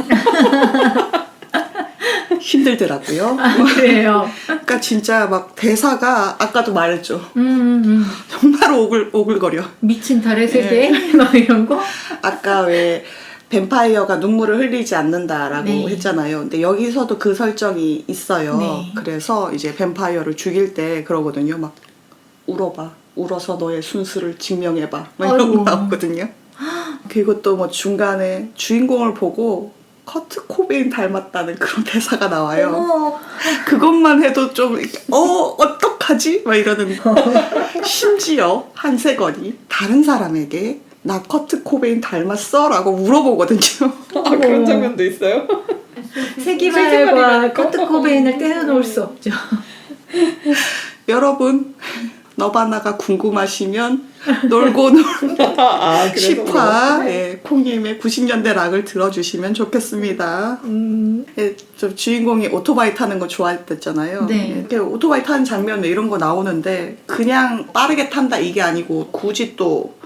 힘들더라고요. 그래요. 그러니까 진짜 막 대사가 아까도 말했죠. 정말 오글오글거려. 미친 달의 세계 막 이런 거. 아까 왜 뱀파이어가 눈물을 흘리지 않는다라고 네. 했잖아요. 근데 여기서도 그 설정이 있어요. 네. 그래서 이제 뱀파이어를 죽일 때 그러거든요. 막 울어봐. 울어서 너의 순수를 증명해봐. 막 이런 아이고. 거 나오거든요. 그리고 또 뭐 중간에 주인공을 보고 커트 코베인 닮았다는 그런 대사가 나와요. 어머. 그것만 해도 좀 어떡하지? 막 이러는. 심지어 한세건이 다른 사람에게 나 커트 코베인 닮았어? 라고 물어보거든요. 아, 그런 장면도 있어요? 세기말과 세기말이라니까? 커트 코베인을 떼어놓을 수 없죠. 여러분 너바나가 궁금하시면 놀고 아, 그래서 10화 예, 콩님의 90년대 락을 들어주시면 좋겠습니다. 예, 저 주인공이 오토바이 타는 거 좋아했댔잖아요. 네. 이렇게 오토바이 타는 장면 이런 거 나오는데 그냥 빠르게 탄다 이게 아니고 굳이 또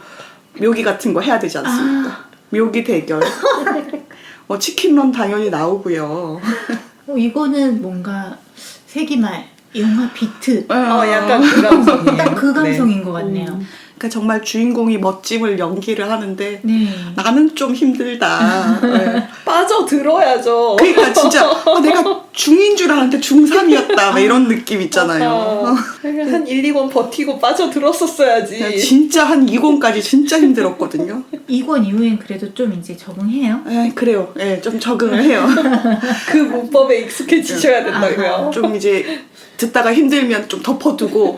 묘기 같은 거 해야 되지 않습니까? 묘기 대결. 치킨런 당연히 나오고요. 이거는 뭔가 세기말 영화 비트 약간 그 감성이에요. 딱 그 감성인 네. 것 같네요. 그러니까 정말 주인공이 멋짐을 연기를 하는데 네. 나는 좀 힘들다. 네. 빠져들어야죠. 그러니까 진짜 내가 중2인 줄 알았는데 중3이었다 막 이런 느낌 있잖아요. 한 1, 2권 버티고 빠져들었었어야지. 진짜 한 2권까지 진짜 힘들었거든요. 2권 이후엔 그래도 좀 이제 적응해요. 그래요. 좀 적응을 해요. 그 문법에 익숙해지셔야 된다고요. 좀 이제 듣다가 힘들면 좀 덮어두고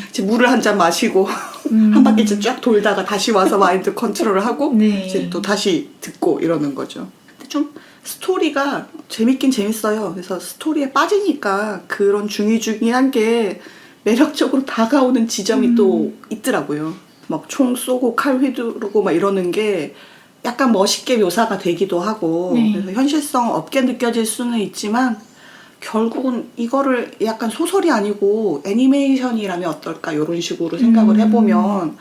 이제 물을 한 잔 마시고 한 바퀴 쫙 돌다가 다시 와서 마인드 컨트롤을 하고 네. 이제 또 다시 듣고 이러는 거죠. 근데 좀 스토리가 재밌긴 재밌어요. 그래서 스토리에 빠지니까 그런 중이중이한 게 매력적으로 다가오는 지점이 또 있더라고요. 막 총 쏘고 칼 휘두르고 막 이러는 게 약간 멋있게 묘사가 되기도 하고 네. 그래서 현실성 없게 느껴질 수는 있지만 결국은 이거를 약간 소설이 아니고 애니메이션이라면 어떨까 이런 식으로 생각을 해보면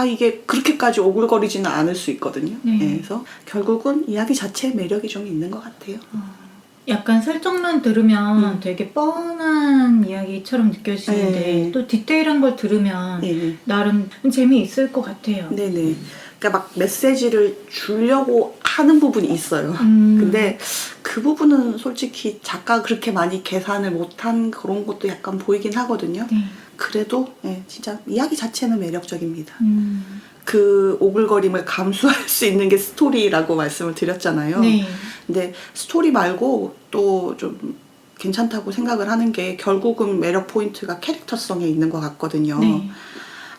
이게 그렇게까지 오글거리지는 않을 수 있거든요. 네. 그래서 결국은 이야기 자체의 매력이 좀 있는 것 같아요. 약간 설정만 들으면 되게 뻔한 이야기처럼 느껴지는데 네. 또 디테일한 걸 들으면 네. 나름 재미있을 것 같아요. 네네. 그러니까 막 메시지를 주려고 하는 부분이 있어요. 근데 그 부분은 솔직히 작가가 그렇게 많이 계산을 못한 그런 것도 약간 보이긴 하거든요. 네. 그래도 진짜 이야기 자체는 매력적입니다. 그 오글거림을 감수할 수 있는 게 스토리라고 말씀을 드렸잖아요. 네. 근데 스토리 말고 또 좀 괜찮다고 생각을 하는 게 결국은 매력 포인트가 캐릭터성에 있는 것 같거든요. 네.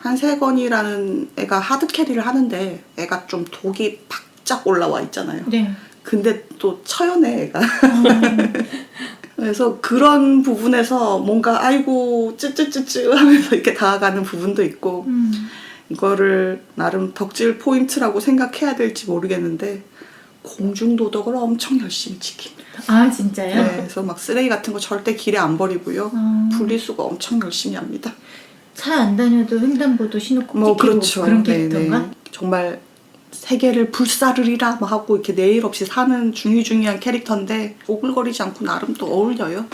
한세건이라는 애가 하드캐리를 하는데 애가 좀 독이 바짝 올라와 있잖아요. 네. 근데 또 처연해 애가. 그래서 그런 부분에서 뭔가 아이고 쯔쯔쯔쯔 하면서 이렇게 다가가는 부분도 있고 이거를 나름 덕질 포인트라고 생각해야 될지 모르겠는데 공중도덕을 엄청 열심히 지킵니다. 아 진짜요? 네, 그래서 막 쓰레기 같은 거 절대 길에 안 버리고요. 분리수거 엄청 열심히 합니다. 차 안 다녀도 횡단보도 신호 꼭 지키고 그렇죠. 그런 네네. 캐릭터인가? 정말 세계를 불사르리라 막 하고 이렇게 내일 없이 사는 중요한 캐릭터인데 오글거리지 않고 나름 또 어울려요.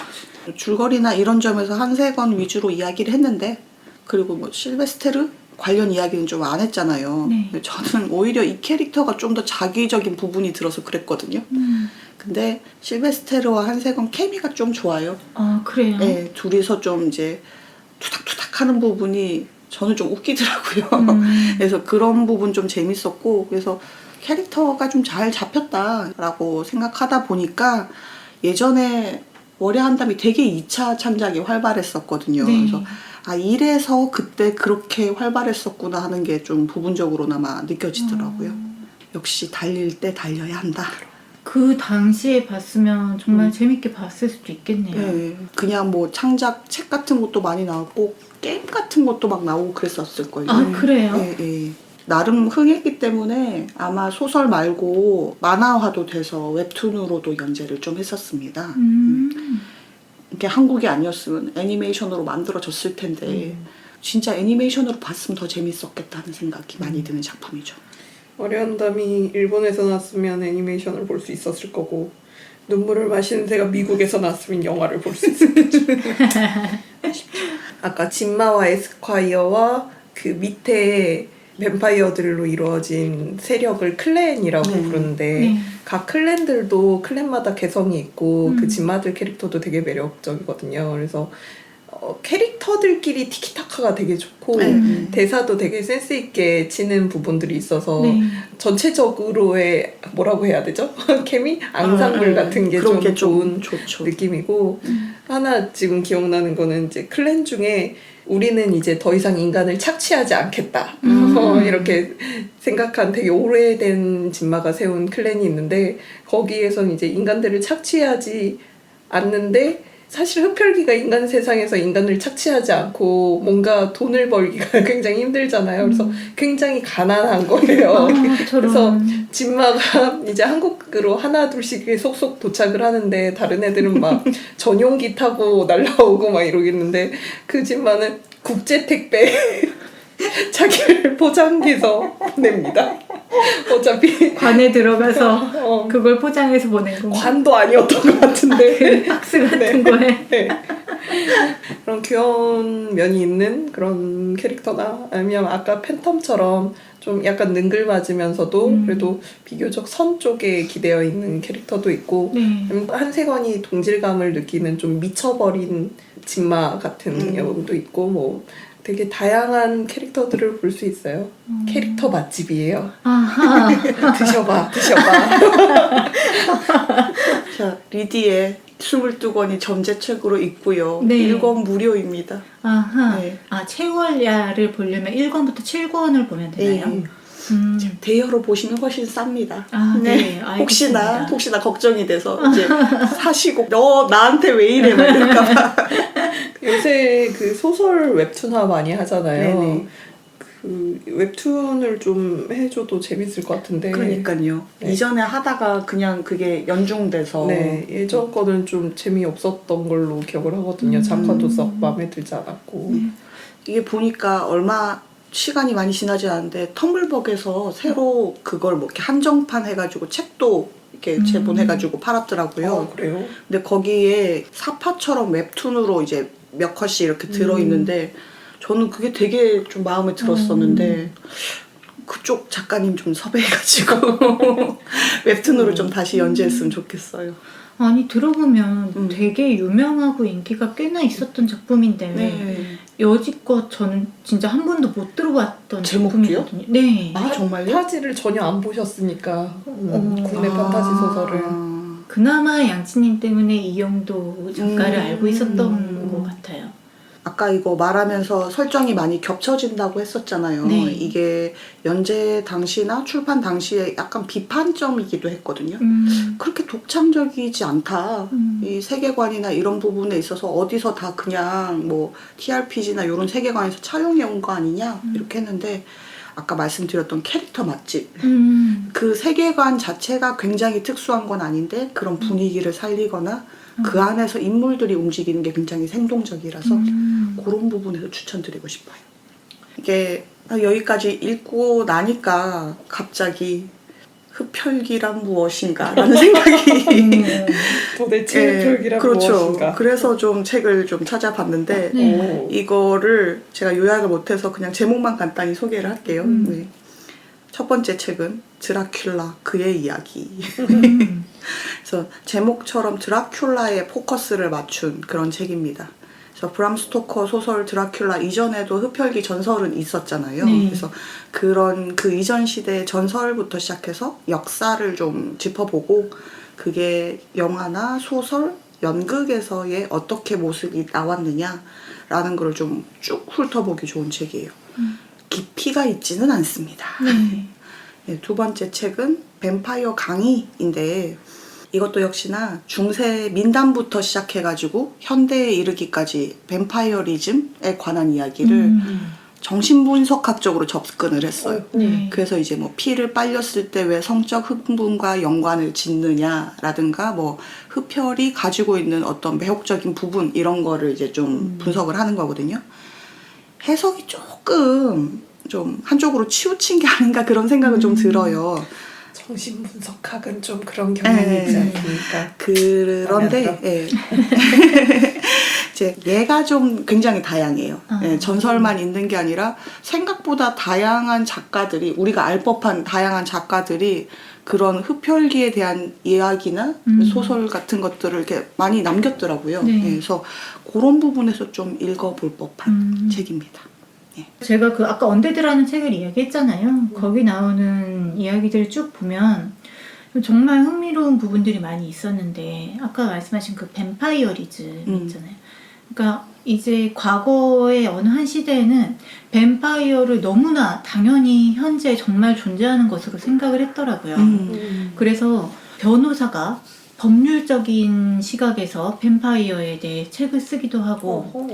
줄거리나 이런 점에서 한세건 위주로 이야기를 했는데 그리고 뭐 실베스테르 관련 이야기는 좀 안 했잖아요. 네. 근데 저는 오히려 이 캐릭터가 좀 더 자기적인 부분이 들어서 그랬거든요. 근데 실베스테르와 한세건 케미가 좀 좋아요. 아 그래요? 네, 둘이서 좀 이제 투닥투닥 하는 부분이 저는 좀 웃기더라고요. 그래서 그런 부분 좀 재밌었고 그래서 캐릭터가 좀 잘 잡혔다라고 생각하다 보니까 예전에 월야 한담이 되게 2차 창작이 활발했었거든요. 네. 그래서 아 이래서 그때 그렇게 활발했었구나 하는 게 좀 부분적으로나마 느껴지더라고요. 역시 달릴 때 달려야 한다. 그 당시에 봤으면 정말 재밌게 봤을 수도 있겠네요. 네, 그냥 뭐 창작 책 같은 것도 많이 나왔고 게임 같은 것도 막 나오고 그랬었을 거예요. 아 그래요? 네, 네. 나름 흥했기 때문에 아마 소설 말고 만화화도 돼서 웹툰으로도 연재를 좀 했었습니다. 이게 한국이 아니었으면 애니메이션으로 만들어졌을 텐데 진짜 애니메이션으로 봤으면 더 재밌었겠다는 생각이 많이 드는 작품이죠. 월야한담이 일본에서 나왔으면 애니메이션을 볼 수 있었을 거고 눈물을 마시는 새가 미국에서 나왔으면 영화를 볼 수 있었겠죠. 아까 진마와 에스콰이어와 그 밑에 뱀파이어들로 이루어진 세력을 클랜이라고 부르는데 네. 각 클랜들도 클랜마다 개성이 있고 그 진마들 캐릭터도 되게 매력적이거든요. 그래서 캐릭터들끼리 티키타카가 되게 좋고 대사도 되게 센스 있게 치는 부분들이 있어서 네. 전체적으로의 뭐라고 해야 되죠? 케미? 앙상블 같은 게 그런 좀 게 좋은 좋죠. 느낌이고 하나 지금 기억나는 거는 이제 클랜 중에 우리는 이제 더 이상 인간을 착취하지 않겠다 이렇게 생각한 되게 오래된 진마가 세운 클랜이 있는데 거기에선 이제 인간들을 착취하지 않는데 사실 흡혈귀가 인간 세상에서 인간을 착취하지 않고 뭔가 돈을 벌기가 굉장히 힘들잖아요. 그래서 굉장히 가난한 거예요. 그래서 진마가 이제 한국으로 하나 둘씩 속속 도착을 하는데 다른 애들은 막 전용기 타고 날라오고 막 이러겠는데 그 진마는 국제 택배 자기를 포장해서 보냅니다. 어차피 관에 들어가서 그걸 포장해서 보낸 거. 관도 아니었던 것 같은데 박스 같은 거에. 네. 그런 귀여운 면이 있는 그런 캐릭터나 아니면 아까 팬텀처럼 좀 약간 능글맞으면서도 그래도 비교적 선 쪽에 기대어 있는 캐릭터도 있고 네. 한세건이 동질감을 느끼는 좀 미쳐버린 진마 같은 경우도 있고 뭐 되게 다양한 캐릭터들을 볼 수 있어요. 캐릭터 맛집이에요. 아하. 드셔봐. 자, 리디의 22권이 전제책으로 있고요. 네. 1권 무료입니다. 아하. 네. 아 최월야를 보려면 1권부터 7권을 보면 되나요? 네. 대여로 보시면 훨씬 쌉니다. 아, 네. 혹시나 알겠습니다. 걱정이 돼서 이제 사시고 너 나한테 왜 이래 막 이럴까봐. 요새 그 소설 웹툰화 많이 하잖아요. 네네. 그 웹툰을 좀 해줘도 재밌을 것 같은데. 그러니까요. 네. 이전에 하다가 그냥 그게 연중돼서 네, 예전 거는 좀 재미없었던 걸로 기억을 하거든요. 작화도 썩 마음에 들지 않았고. 이게 보니까 얼마 시간이 많이 지나지 않았는데 텀블벅에서 새로 그걸 뭐 이렇게 한정판 해가지고 책도 이렇게 재본해가지고 팔았더라고요. 그래요? 근데 거기에 사파처럼 웹툰으로 이제 몇 컷씩 이렇게 들어있는데 저는 그게 되게 좀 마음에 들었었는데 그쪽 작가님 좀 섭외해가지고 웹툰으로 좀 다시 연재했으면 좋겠어요. 아니 들어보면 되게 유명하고 인기가 꽤나 있었던 작품인데 네. 여지껏 저는 진짜 한 번도 못 들어봤던 제목도요? 작품이거든요. 네. 아 정말요? 판타지를 전혀 안 보셨으니까 국내 판타지 소설을. 그나마 양치님 때문에 이영도 작가를 음. 알고 있었던 것 같아요. 아까 이거 말하면서 설정이 많이 겹쳐진다고 했었잖아요. 네. 이게 연재 당시나 출판 당시에 약간 비판점이기도 했거든요. 그렇게 독창적이지 않다. 이 세계관이나 이런 부분에 있어서 어디서 다 그냥 뭐 TRPG나 이런 세계관에서 차용해 온 거 아니냐 이렇게 했는데 아까 말씀드렸던 캐릭터 맛집 그 세계관 자체가 굉장히 특수한 건 아닌데 그런 분위기를 살리거나 그 안에서 인물들이 움직이는 게 굉장히 생동적이라서 그런 부분에서 추천드리고 싶어요. 이게 여기까지 읽고 나니까 갑자기 흡혈귀란 무엇인가 라는 생각이 도대체 흡혈귀란 그렇죠. 무엇인가? 그래서 좀 책을 좀 찾아봤는데 네. 이거를 제가 요약을 못해서 그냥 제목만 간단히 소개를 할게요. 네. 첫 번째 책은 드라큘라 그의 이야기. 그래서 제목처럼 드라큘라에 포커스를 맞춘 그런 책입니다. 그래서 브람 스토커 소설 드라큘라 이전에도 흡혈귀 전설은 있었잖아요. 네. 그래서 그런 그 이전 시대의 전설부터 시작해서 역사를 좀 짚어보고 그게 영화나 소설, 연극에서의 어떻게 모습이 나왔느냐라는 걸 좀 쭉 훑어보기 좋은 책이에요. 깊이가 있지는 않습니다. 네. 네, 두 번째 책은 뱀파이어 강의인데 이것도 역시나 중세 민담부터 시작해가지고 현대에 이르기까지 뱀파이어리즘에 관한 이야기를 정신분석학적으로 접근을 했어요. 네. 그래서 이제 뭐 피를 빨렸을 때 왜 성적 흥분과 연관을 짓느냐라든가 뭐 흡혈이 가지고 있는 어떤 매혹적인 부분 이런 거를 이제 좀 분석을 하는 거거든요. 해석이 조금 좀 한쪽으로 치우친 게 아닌가 그런 생각은 좀 들어요. 정신분석학은 좀 그런 경향이 있지 않습니까? 그런데 예. 이제 얘가 좀 굉장히 다양해요. 예, 전설만 있는 게 아니라 생각보다 다양한 작가들이 우리가 알 법한 다양한 작가들이 그런 흡혈귀에 대한 이야기나 소설 같은 것들을 이렇게 많이 남겼더라고요. 네. 예, 그래서 그런 부분에서 좀 읽어볼 법한 책입니다. 제가 그 아까 언데드라는 책을 이야기했잖아요. 거기 나오는 이야기들을 쭉 보면 정말 흥미로운 부분들이 많이 있었는데 아까 말씀하신 그 뱀파이어리즘 있잖아요. 그러니까 이제 과거의 어느 한 시대에는 뱀파이어를 너무나 당연히 현재 정말 존재하는 것으로 생각을 했더라고요. 그래서 변호사가 법률적인 시각에서 뱀파이어에 대해 책을 쓰기도 하고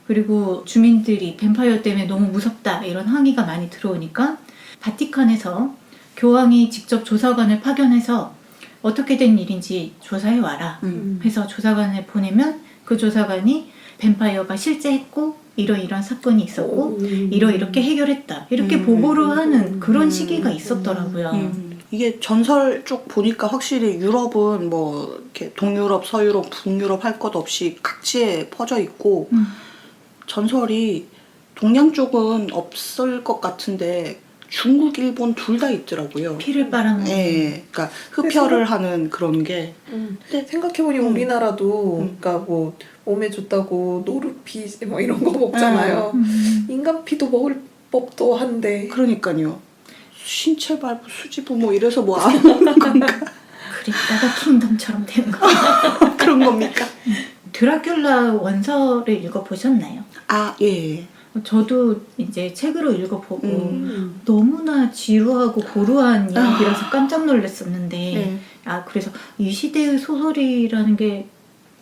그리고 주민들이 뱀파이어 때문에 너무 무섭다 이런 항의가 많이 들어오니까 바티칸에서 교황이 직접 조사관을 파견해서 어떻게 된 일인지 조사해와라 해서 조사관을 보내면 그 조사관이 뱀파이어가 실제 했고 이러이러한 사건이 있었고 이렇게 해결했다 이렇게 보고를 하는 그런 시기가 있었더라고요. 이게 전설 쪽 보니까 확실히 유럽은 뭐 이렇게 동유럽, 서유럽, 북유럽 할 것 없이 각지에 퍼져 있고 전설이 동양 쪽은 없을 것 같은데 중국, 일본 둘 다 있더라고요. 피를 빨아먹는. 네, 그러니까 흡혈을 하는 그런 게. 근데 생각해보니 우리나라도 그러니까 뭐 몸에 좋다고 노루피 뭐 이런 거 먹잖아요. 인간 피도 먹을 법도 한데. 그러니까요. 신체 발부, 수지부 뭐 이래서 뭐 안 먹는 건가? 그랬다가 킹덤처럼 되는 거. 그런 겁니까? 드라큘라 원서를 읽어보셨나요? 아, 예. 저도 이제 책으로 읽어보고 너무나 지루하고 고루한 이야기라서 깜짝 놀랐었는데 그래서 이 시대의 소설이라는 게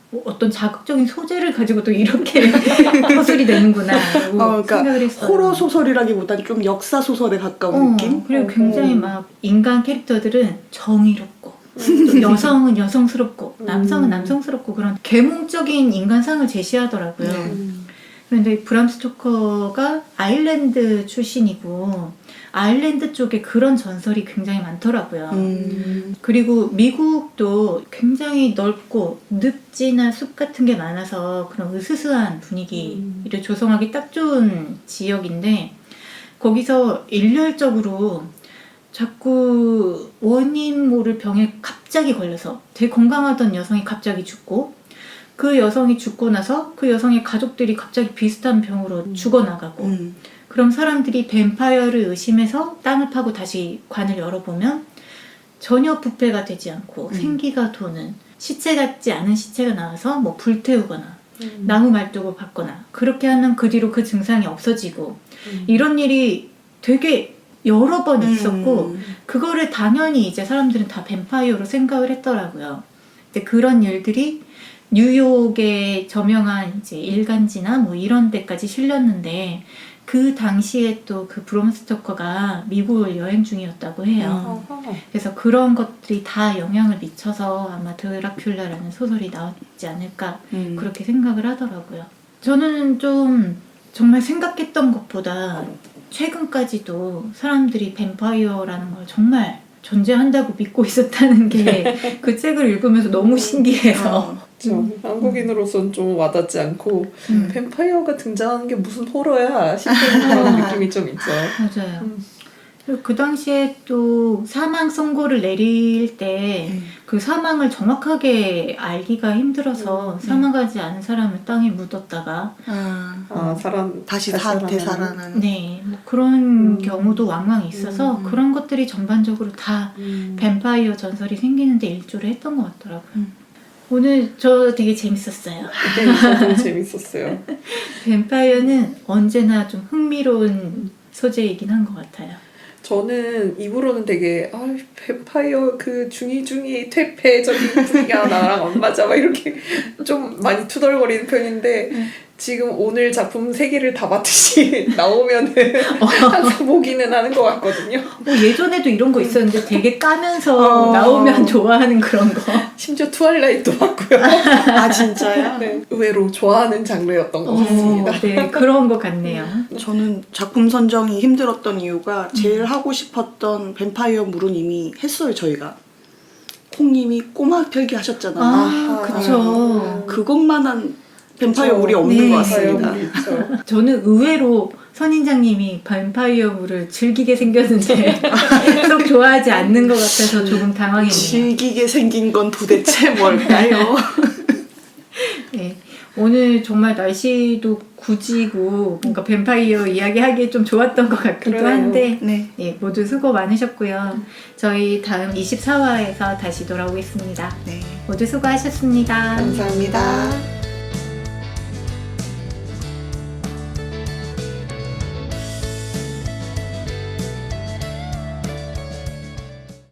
뭐 어떤 자극적인 소재를 가지고 또 이렇게 서술이 되는구나 라고 그러니까 생각을 했어요. 호러 소설이라기보단 좀 역사 소설에 가까운 느낌? 그리고 굉장히 막 인간 캐릭터들은 정의롭고 또 여성은 여성스럽고 남성은 남성스럽고 그런 계몽적인 인간상을 제시하더라고요. 그런데 브람 스토커가 아일랜드 출신이고 아일랜드 쪽에 그런 전설이 굉장히 많더라고요. 그리고 미국도 굉장히 넓고 늪지나 숲 같은 게 많아서 그런 으스스한 분위기를 조성하기 딱 좋은 지역인데 거기서 일렬적으로 자꾸 원인 모를 병에 갑자기 걸려서 되게 건강하던 여성이 갑자기 죽고 그 여성이 죽고 나서 그 여성의 가족들이 갑자기 비슷한 병으로 죽어나가고 그럼 사람들이 뱀파이어를 의심해서 땅을 파고 다시 관을 열어보면 전혀 부패가 되지 않고 생기가 도는 시체 같지 않은 시체가 나와서 뭐 불태우거나 나무 말뚝을 받거나 그렇게 하면 그 뒤로 그 증상이 없어지고 이런 일이 되게 여러 번 있었고 그거를 당연히 이제 사람들은 다 뱀파이어로 생각을 했더라고요. 근데 그런 일들이 뉴욕의 저명한 이제 일간지나 뭐 이런 데까지 실렸는데 그 당시에 또 그 브람 스토커가 미국을 여행 중이었다고 해요. 그래서 그런 것들이 다 영향을 미쳐서 아마 드라큘라라는 소설이 나왔지 않을까 그렇게 생각을 하더라고요. 저는 좀 정말 생각했던 것보다 최근까지도 사람들이 뱀파이어라는 걸 정말 존재한다고 믿고 있었다는 게 그 책을 읽으면서 너무 신기해서 그렇죠. 한국인으로서는 좀 와닿지 않고 뱀파이어가 등장하는 게 무슨 호러야 싶은 그런 느낌이 좀 있죠. 맞아요. 그리고 그 당시에 또 사망 선고를 내릴 때 그 사망을 정확하게 알기가 힘들어서 사망하지 않은 사람을 땅에 묻었다가 다시 살아나는. 되살아나는. 네, 뭐 그런 경우도 왕왕 있어서 그런 것들이 전반적으로 다 뱀파이어 전설이 생기는데 일조를 했던 것 같더라고요. 오늘 저 되게 재밌었어요. 네, 저도 재밌었어요. 뱀파이어는 언제나 좀 흥미로운 소재이긴 한 것 같아요. 저는 입으로는 되게 뱀파이어 그 중이 퇴폐적인 분위기가 나랑 안 맞아 막 이렇게 좀 많이 투덜거리는 편인데 지금 오늘 작품 3개를 다 봤듯이 나오면은 항상 보기는 하는 것 같거든요. 뭐 예전에도 이런 거 있었는데 되게 까면서 나오면 좋아하는 그런 거. 심지어 트와일라이트도 봤고요. 아 진짜요? 네, 의외로 좋아하는 장르였던 것 같습니다. 네, 그런 것 같네요. 저는 작품 선정이 힘들었던 이유가 제일 하고 싶었던 뱀파이어 물은 이미 했어요. 저희가 콩님이 꼬마 별기 하셨잖아요. 아, 그쵸. 그것만한 뱀파이어 물이 없는 네. 것 같습니다. 그렇죠. 저는 의외로 선인장님이 뱀파이어 물을 즐기게 생겼는데 썩 좋아하지 않는 것 같아서 조금 당황했네요. 즐기게 생긴 건 도대체 뭘까요? 네, 오늘 정말 날씨도 구지고 뭔가 뱀파이어 이야기하기에 좀 좋았던 것 같기도 그러네요. 한데 네. 예, 모두 수고 많으셨고요. 저희 다음 24화에서 다시 돌아오겠습니다. 네. 모두 수고하셨습니다. 감사합니다.